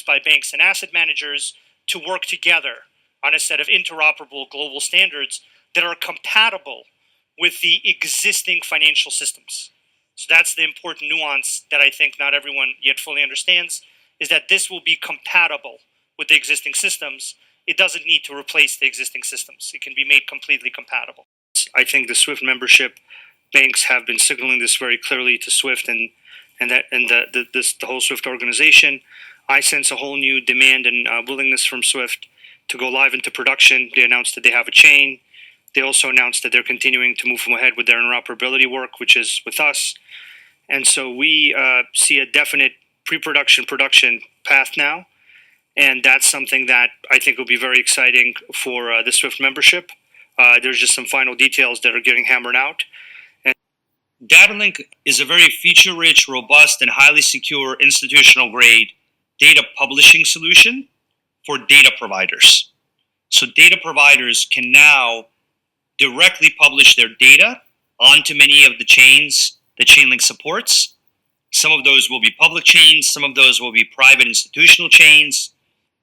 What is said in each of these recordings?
by banks and asset managers to work together on a set of interoperable global standards that are compatible with the existing financial systems. So that's the important nuance that I think not everyone yet fully understands, is that this will be compatible with the existing systems. It doesn't need to replace the existing systems. It can be made completely compatible. I think the SWIFT membership banks have been signaling this very clearly to SWIFT and the whole SWIFT organization. I sense a whole new demand and willingness from SWIFT to go live into production. They announced that they have a chain. They also announced that they're continuing to move ahead with their interoperability work, which is with us. And so we see a definite pre-production production path now. And that's something that I think will be very exciting for the SWIFT membership. There's just some final details that are getting hammered out. And DataLink is a very feature-rich, robust, and highly secure institutional-grade data publishing solution for data providers. So data providers can now directly publish their data onto many of the chains that Chainlink supports. Some of those will be public chains, some of those will be private institutional chains.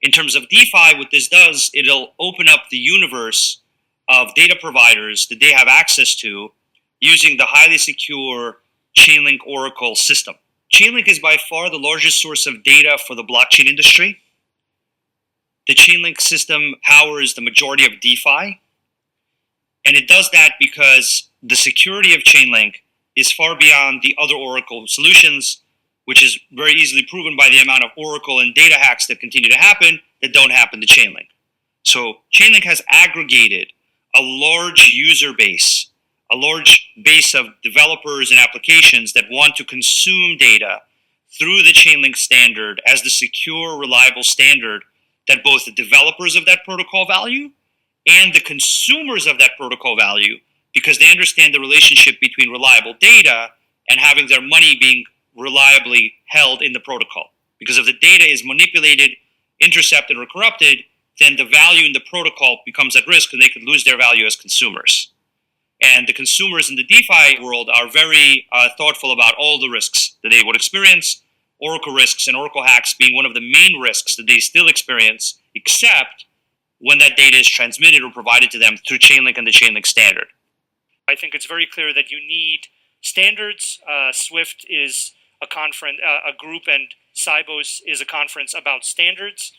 In terms of DeFi, what this does, it'll open up the universe of data providers that they have access to using the highly secure Chainlink Oracle system. Chainlink is by far the largest source of data for the blockchain industry. The Chainlink system powers the majority of DeFi, and it does that because the security of Chainlink is far beyond the other Oracle solutions, which is very easily proven by the amount of Oracle and data hacks that continue to happen that don't happen to Chainlink. So Chainlink has aggregated a large user base, a large base of developers and applications that want to consume data through the Chainlink standard as the secure, reliable standard that both the developers of that protocol value and the consumers of that protocol value, because they understand the relationship between reliable data and having their money being reliably held in the protocol. Because if the data is manipulated, intercepted, or corrupted, then the value in the protocol becomes at risk and they could lose their value as consumers. And the consumers in the DeFi world are very thoughtful about all the risks that they would experience, Oracle risks and Oracle hacks being one of the main risks that they still experience, except when that data is transmitted or provided to them through Chainlink and the Chainlink standard. I think it's very clear that you need standards. SWIFT is a conference, a group, and Sibos is a conference about standards.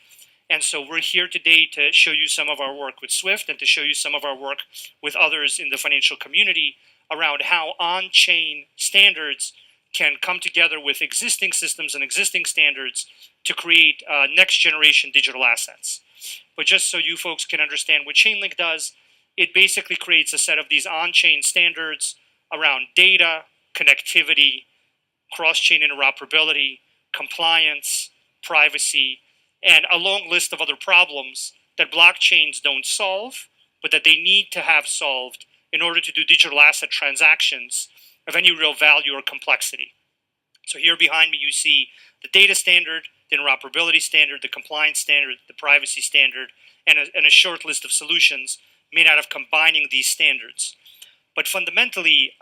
And so we're here today to show you some of our work with SWIFT and to show you some of our work with others in the financial community around how on-chain standards can come together with existing systems and existing standards to create next-generation digital assets. But just so you folks can understand what Chainlink does, it basically creates a set of these on-chain standards around data, connectivity, cross-chain interoperability, compliance, privacy, and a long list of other problems that blockchains don't solve, but that they need to have solved in order to do digital asset transactions of any real value or complexity. So here behind me you see the data standard, the interoperability standard, the compliance standard, the privacy standard, and a short list of solutions made out of combining these standards. But fundamentally,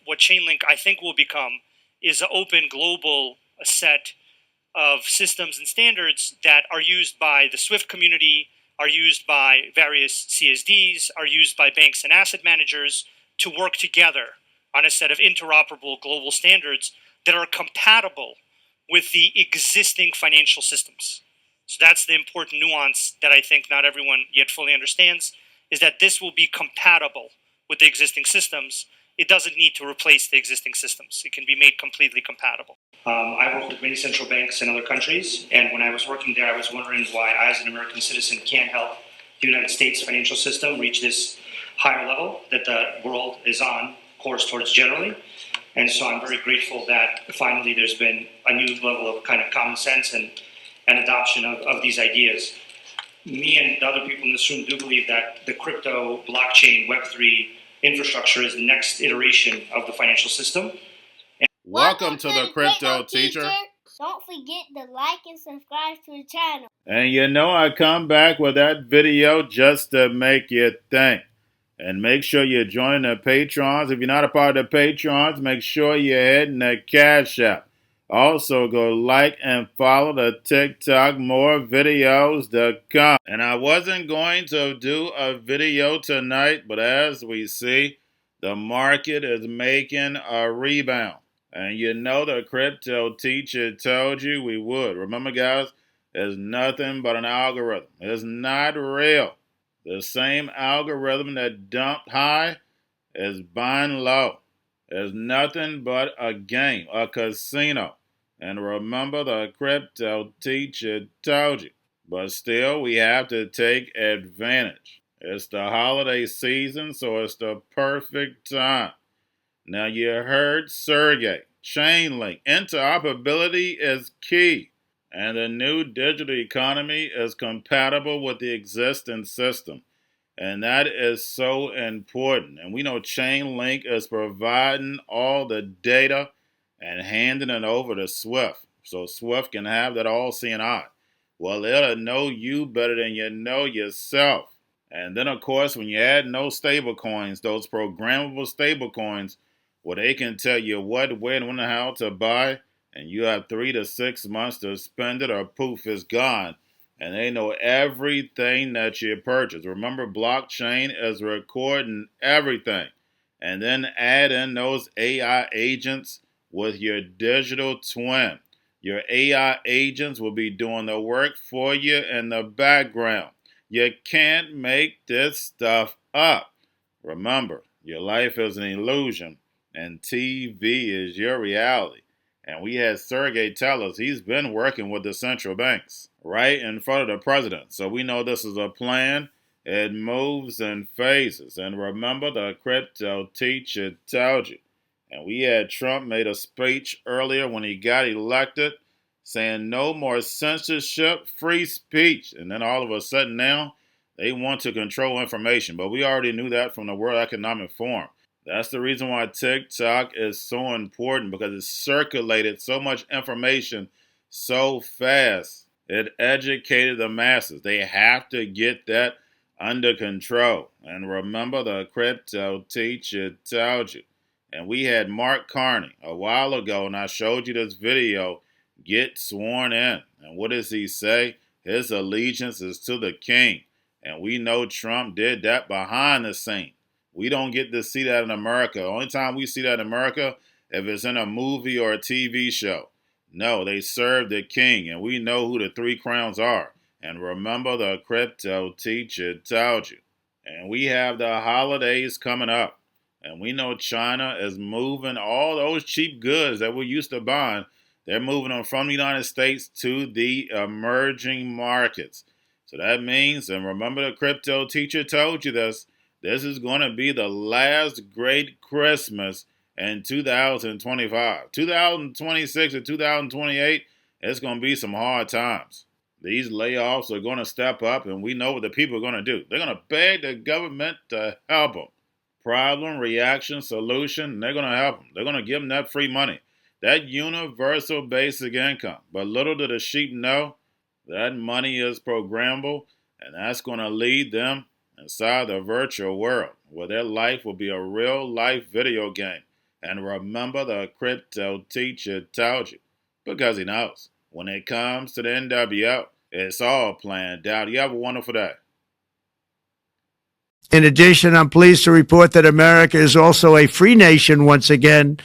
what Chainlink, I think, will become is an open global set of systems and standards that are used by the SWIFT community, are used by various CSDs, are used by banks and asset managers to work together on a set of interoperable global standards that are compatible with the existing financial systems. So that's the important nuance that I think not everyone yet fully understands, is that this will be compatible with the existing systems. It doesn't need to replace the existing systems. It can be made completely compatible. I work with many central banks in other countries, and when I was working there, I was wondering why I, as an American citizen, can't help the United States financial system reach this higher level that the world is on course towards generally. And so I'm very grateful that finally there's been a new level of kind of common sense and adoption of these ideas. Me and the other people in this room do believe that the crypto, blockchain, Web3 infrastructure is the next iteration of the financial system. Welcome to the Cryptoteacher. Don't forget to like and subscribe to the channel. And you know I come back with that video just to make you think. And make sure you join the Patrons. If you're not a part of the Patrons, make sure you're hitting the Cash App. Also, go like and follow the TikTok. More videos to come. And I wasn't going to do a video tonight, but as we see, the market is making a rebound. And you know the crypto teacher told you we would. Remember, guys, it's nothing but an algorithm. It's not real. The same algorithm that dumped high is buying low. It's nothing but a game, a casino. And remember, the crypto teacher told you. But still, we have to take advantage. It's the holiday season, so it's the perfect time. Now, you heard Sergey. Chainlink. Interoperability is key. And the new digital economy is compatible with the existing system. And that is so important. And we know Chainlink is providing all the data and handing it over to Swift. So Swift can have that all seeing eye. Well, it'll know you better than you know yourself. And then, of course, when you add no stable coins, those programmable stable coins, well, they can tell you what, when, and how to buy. And you have 3 to 6 months to spend it or poof, it's gone. And they know everything that you purchase. Remember, blockchain is recording everything. And then add in those AI agents with your digital twin. Your AI agents will be doing the work for you in the background. You can't make this stuff up. Remember, your life is an illusion, and TV is your reality. And we had Sergey tell us he's been working with the central banks right in front of the president. So we know this is a plan. It moves in phases. And remember, the crypto teacher told you. And we had Trump made a speech earlier when he got elected saying no more censorship, free speech. And then all of a sudden now, they want to control information. But we already knew that from the World Economic Forum. That's the reason why TikTok is so important, because it circulated so much information so fast. It educated the masses. They have to get that under control. And remember, the crypto teacher told you. And we had Mark Carney a while ago, and I showed you this video, get sworn in. And what does he say? His allegiance is to the king. And we know Trump did that behind the scene. We don't get to see that in America. The only time we see that in America, if it's in a movie or a TV show. No, they serve the king, and we know who the 3 crowns are. And remember, the crypto teacher told you. And we have the holidays coming up. And we know China is moving all those cheap goods that we're used to buying. They're moving them from the United States to the emerging markets. So that means, and remember the crypto teacher told you this is going to be the last great Christmas in 2025. 2026 and 2028, it's going to be some hard times. These layoffs are going to step up, and we know what the people are going to do. They're going to beg the government to help them. Problem, reaction, solution, they're going to help them. They're going to give them that free money, that universal basic income. But little do the sheep know, that money is programmable, and that's going to lead them inside the virtual world, where their life will be a real life video game. And remember, the crypto teacher told you, because he knows. When it comes to the NWO, it's all planned out. You have a wonderful day. In addition, I'm pleased to report that America is also a free nation once again.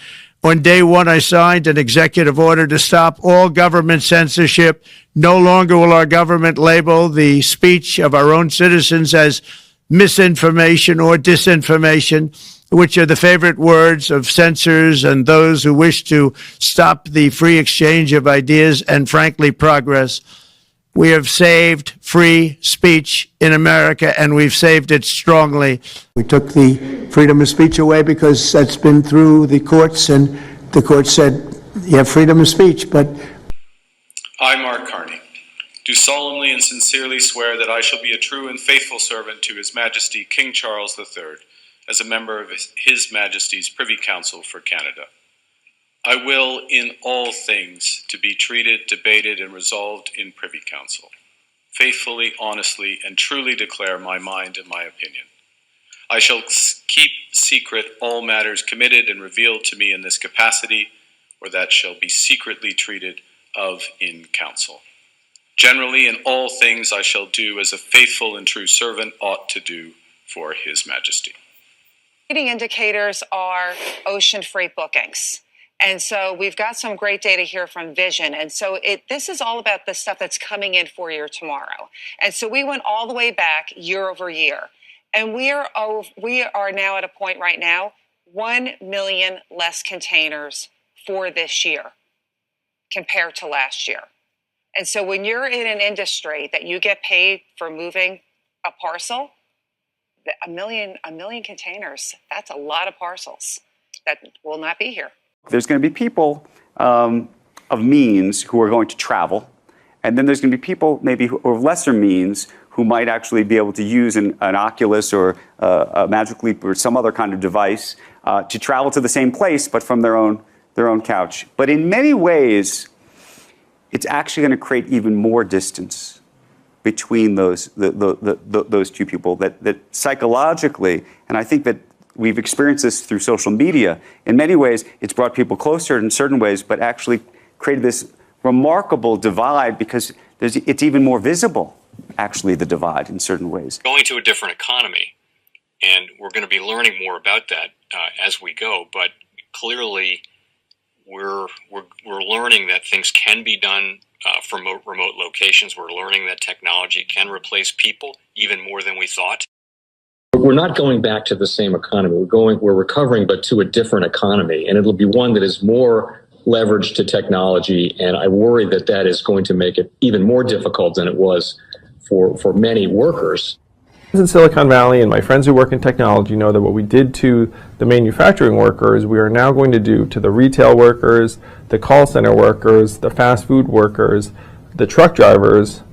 On day one, I signed an executive order to stop all government censorship. No longer will our government label the speech of our own citizens as misinformation or disinformation, which are the favorite words of censors and those who wish to stop the free exchange of ideas and, frankly, progress. We have saved free speech in America, and we've saved it strongly. We took the freedom of speech away because that's been through the courts, and the court said you have freedom of speech, but... I, Mark Carney, do solemnly and sincerely swear that I shall be a true and faithful servant to His Majesty King Charles III, as a member of His Majesty's Privy Council for Canada. I will, in all things, to be treated, debated, and resolved in Privy Council, faithfully, honestly, and truly declare my mind and my opinion. I shall keep secret all matters committed and revealed to me in this capacity, or that shall be secretly treated of in council. Generally, in all things I shall do as a faithful and true servant ought to do for His Majesty. Leading indicators are ocean freight bookings. And so we've got some great data here from Vision. And so this is all about the stuff that's coming in for you tomorrow. And so we went all the way back year over year. And we are now at a point right now, 1 million less containers for this year compared to last year. And so when you're in an industry that you get paid for moving a parcel, a million containers, that's a lot of parcels that will not be here. There's going to be people of means who are going to travel, and then there's going to be people maybe who of lesser means who might actually be able to use an Oculus or a Magic Leap or some other kind of device to travel to the same place, but from their own couch. But in many ways, it's actually going to create even more distance between those two people. That psychologically, and I think that we've experienced this through social media. In many ways, it's brought people closer in certain ways, but actually created this remarkable divide because it's even more visible, actually, the divide in certain ways. Going to a different economy, and we're going to be learning more about that as we go, but clearly we're learning that things can be done from remote locations. We're learning that technology can replace people even more than we thought. We're not going back to the same economy. We're recovering, but to a different economy, and it'll be one that is more leveraged to technology. And I worry that that is going to make it even more difficult than it was for many workers. In Silicon Valley, and my friends who work in technology know that what we did to the manufacturing workers, we are now going to do to the retail workers, the call center workers, the fast food workers, the truck drivers,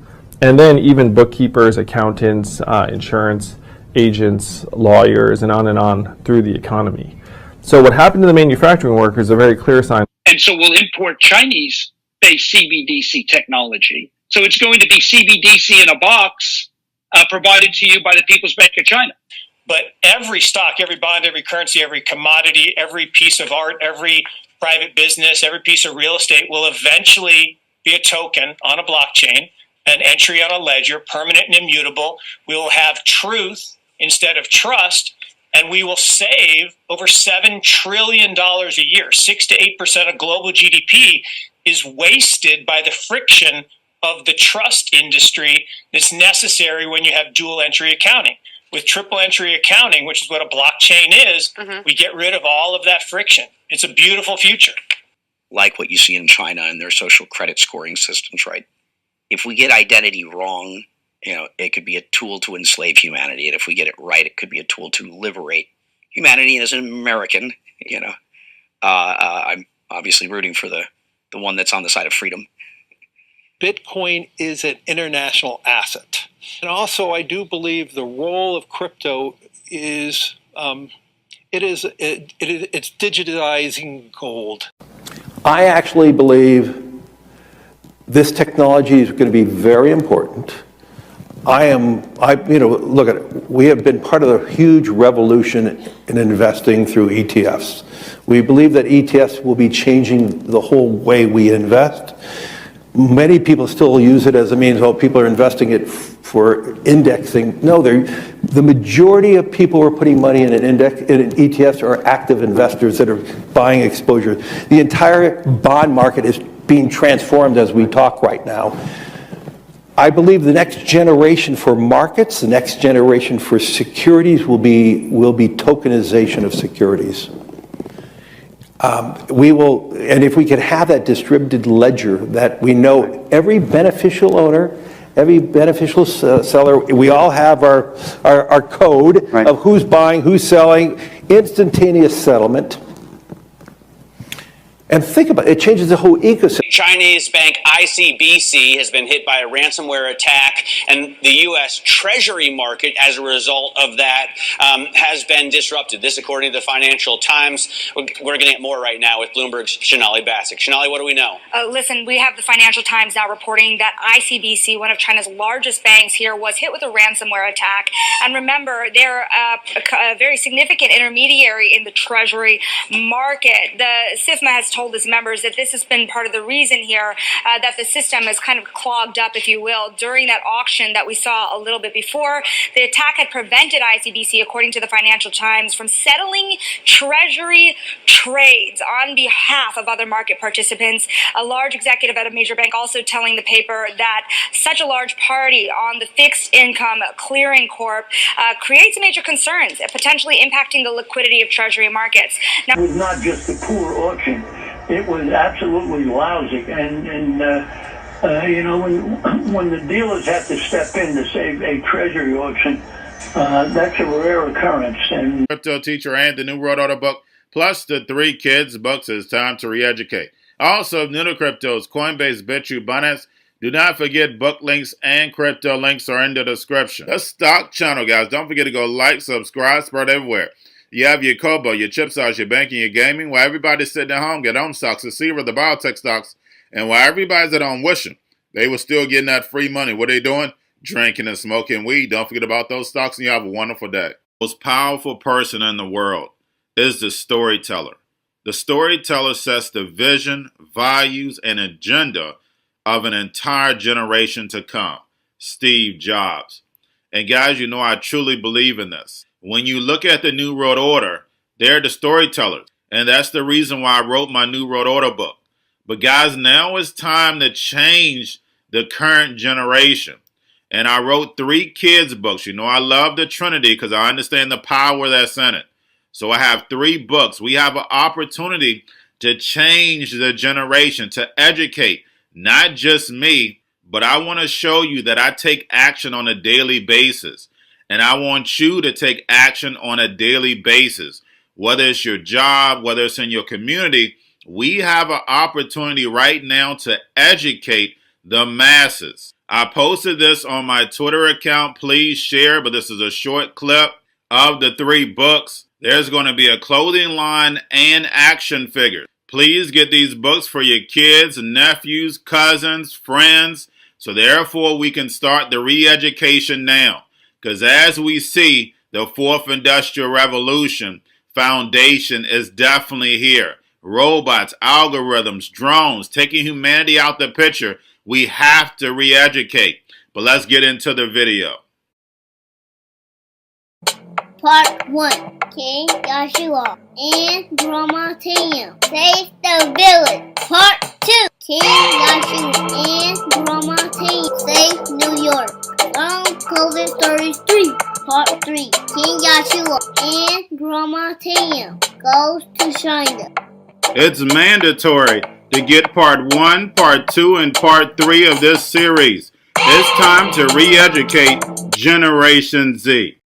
and then even bookkeepers, accountants, insurance agents, lawyers, and on through the economy. So what happened to the manufacturing workers is a very clear sign. And so we'll import Chinese-based CBDC technology. So it's going to be CBDC in a box provided to you by the People's Bank of China. But every stock, every bond, every currency, every commodity, every piece of art, every private business, every piece of real estate will eventually be a token on a blockchain, an entry on a ledger, permanent and immutable. We will have truth instead of trust, and we will save over $7 trillion a year. 6 to 8% of global GDP is wasted by the friction of the trust industry that's necessary when you have dual entry accounting. With triple entry accounting, which is what a blockchain is, we get rid of all of that friction. It's a beautiful future. Like what you see in China and their social credit scoring systems, right? If we get identity wrong, it could be a tool to enslave humanity. And if we get it right, it could be a tool to liberate humanity. And as an American, I'm obviously rooting for the one that's on the side of freedom. Bitcoin is an international asset. And also, I do believe the role of crypto is it's digitizing gold. I actually believe this technology is going to be very important. Look at it. We have been part of a huge revolution in investing through ETFs. We believe that ETFs will be changing the whole way we invest. Many people still use it as a means, people are investing it for indexing. No, the majority of people who are putting money in in ETFs are active investors that are buying exposure. The entire bond market is being transformed as we talk right now. I believe the next generation for markets, the next generation for securities will be tokenization of securities. And if we could have that distributed ledger that we know every beneficial owner, every beneficial seller, we all have our code of who's buying, who's selling, instantaneous settlement. And think about it, it changes the whole ecosystem. Chinese bank ICBC has been hit by a ransomware attack, and the U.S. Treasury market, as a result of that, has been disrupted. This, according to the Financial Times. We're going to get more right now with Bloomberg's Shonali Bassick. Shonali, what do we know? Listen, we have the Financial Times now reporting that ICBC, one of China's largest banks here, was hit with a ransomware attack. And remember, they're a very significant intermediary in the Treasury market. The SIFMA has told his members that this has been part of the reason here that the system is kind of clogged up, if you will. During that auction that we saw a little bit before, the attack had prevented ICBC, according to the Financial Times, from settling Treasury trades on behalf of other market participants. A large executive at a major bank also telling the paper that such a large party on the fixed income clearing corp creates major concerns, potentially impacting the liquidity of Treasury markets. Now, it was not just a poor auction; it was absolutely lousy. And you know, when the dealers have to step in to save a Treasury auction, that's a rare occurrence. And Cryptoteacher and the new World Order book, plus the 3 kids books, It's Time to Re-Educate. Also, new to cryptos, Coinbase, Bitrue, Binance. Do not forget book links and crypto links are in the description. The stock channel, guys. Don't forget to go like, subscribe, spread everywhere. You have your Kobo, your chip stocks, your banking, your gaming. While everybody's sitting at home, get home stocks, the Seaver, the biotech stocks. And while everybody's at home wishing they were still getting that free money, what are they doing? Drinking and smoking weed. Don't forget about those stocks, and you have a wonderful day. The most powerful person in the world is the storyteller. The storyteller sets the vision, values, and agenda of an entire generation to come. Steve Jobs. And guys, you know I truly believe in this. When you look at the New World Order, they're the storytellers. And that's the reason why I wrote my New World Order book. But guys, now it's time to change the current generation. And I wrote 3 kids books. You know I love the Trinity because I understand the power that's in it. So I have 3 books. We have an opportunity to change the generation, to educate. Not just me, but I want to show you that I take action on a daily basis. And I want you to take action on a daily basis. Whether it's your job, whether it's in your community, we have an opportunity right now to educate the masses. I posted this on my Twitter account. Please share, but this is a short clip of the 3 books. There's going to be a clothing line and action figures. Please get these books for your kids, nephews, cousins, friends, so therefore we can start the re-education now. Because as we see, the 4th Industrial Revolution foundation is definitely here. Robots, algorithms, drones, taking humanity out the picture. We have to re-educate. But let's get into the video. Part 1. King Joshua and Grandma Tam save the village. Part 2. King Joshua and Grandma Tam save New York from COVID-33. Part 3. King Joshua and Grandma Tam goes to China. It's mandatory to get part 1, part 2, and part 3 of this series. It's time to re-educate Generation Z.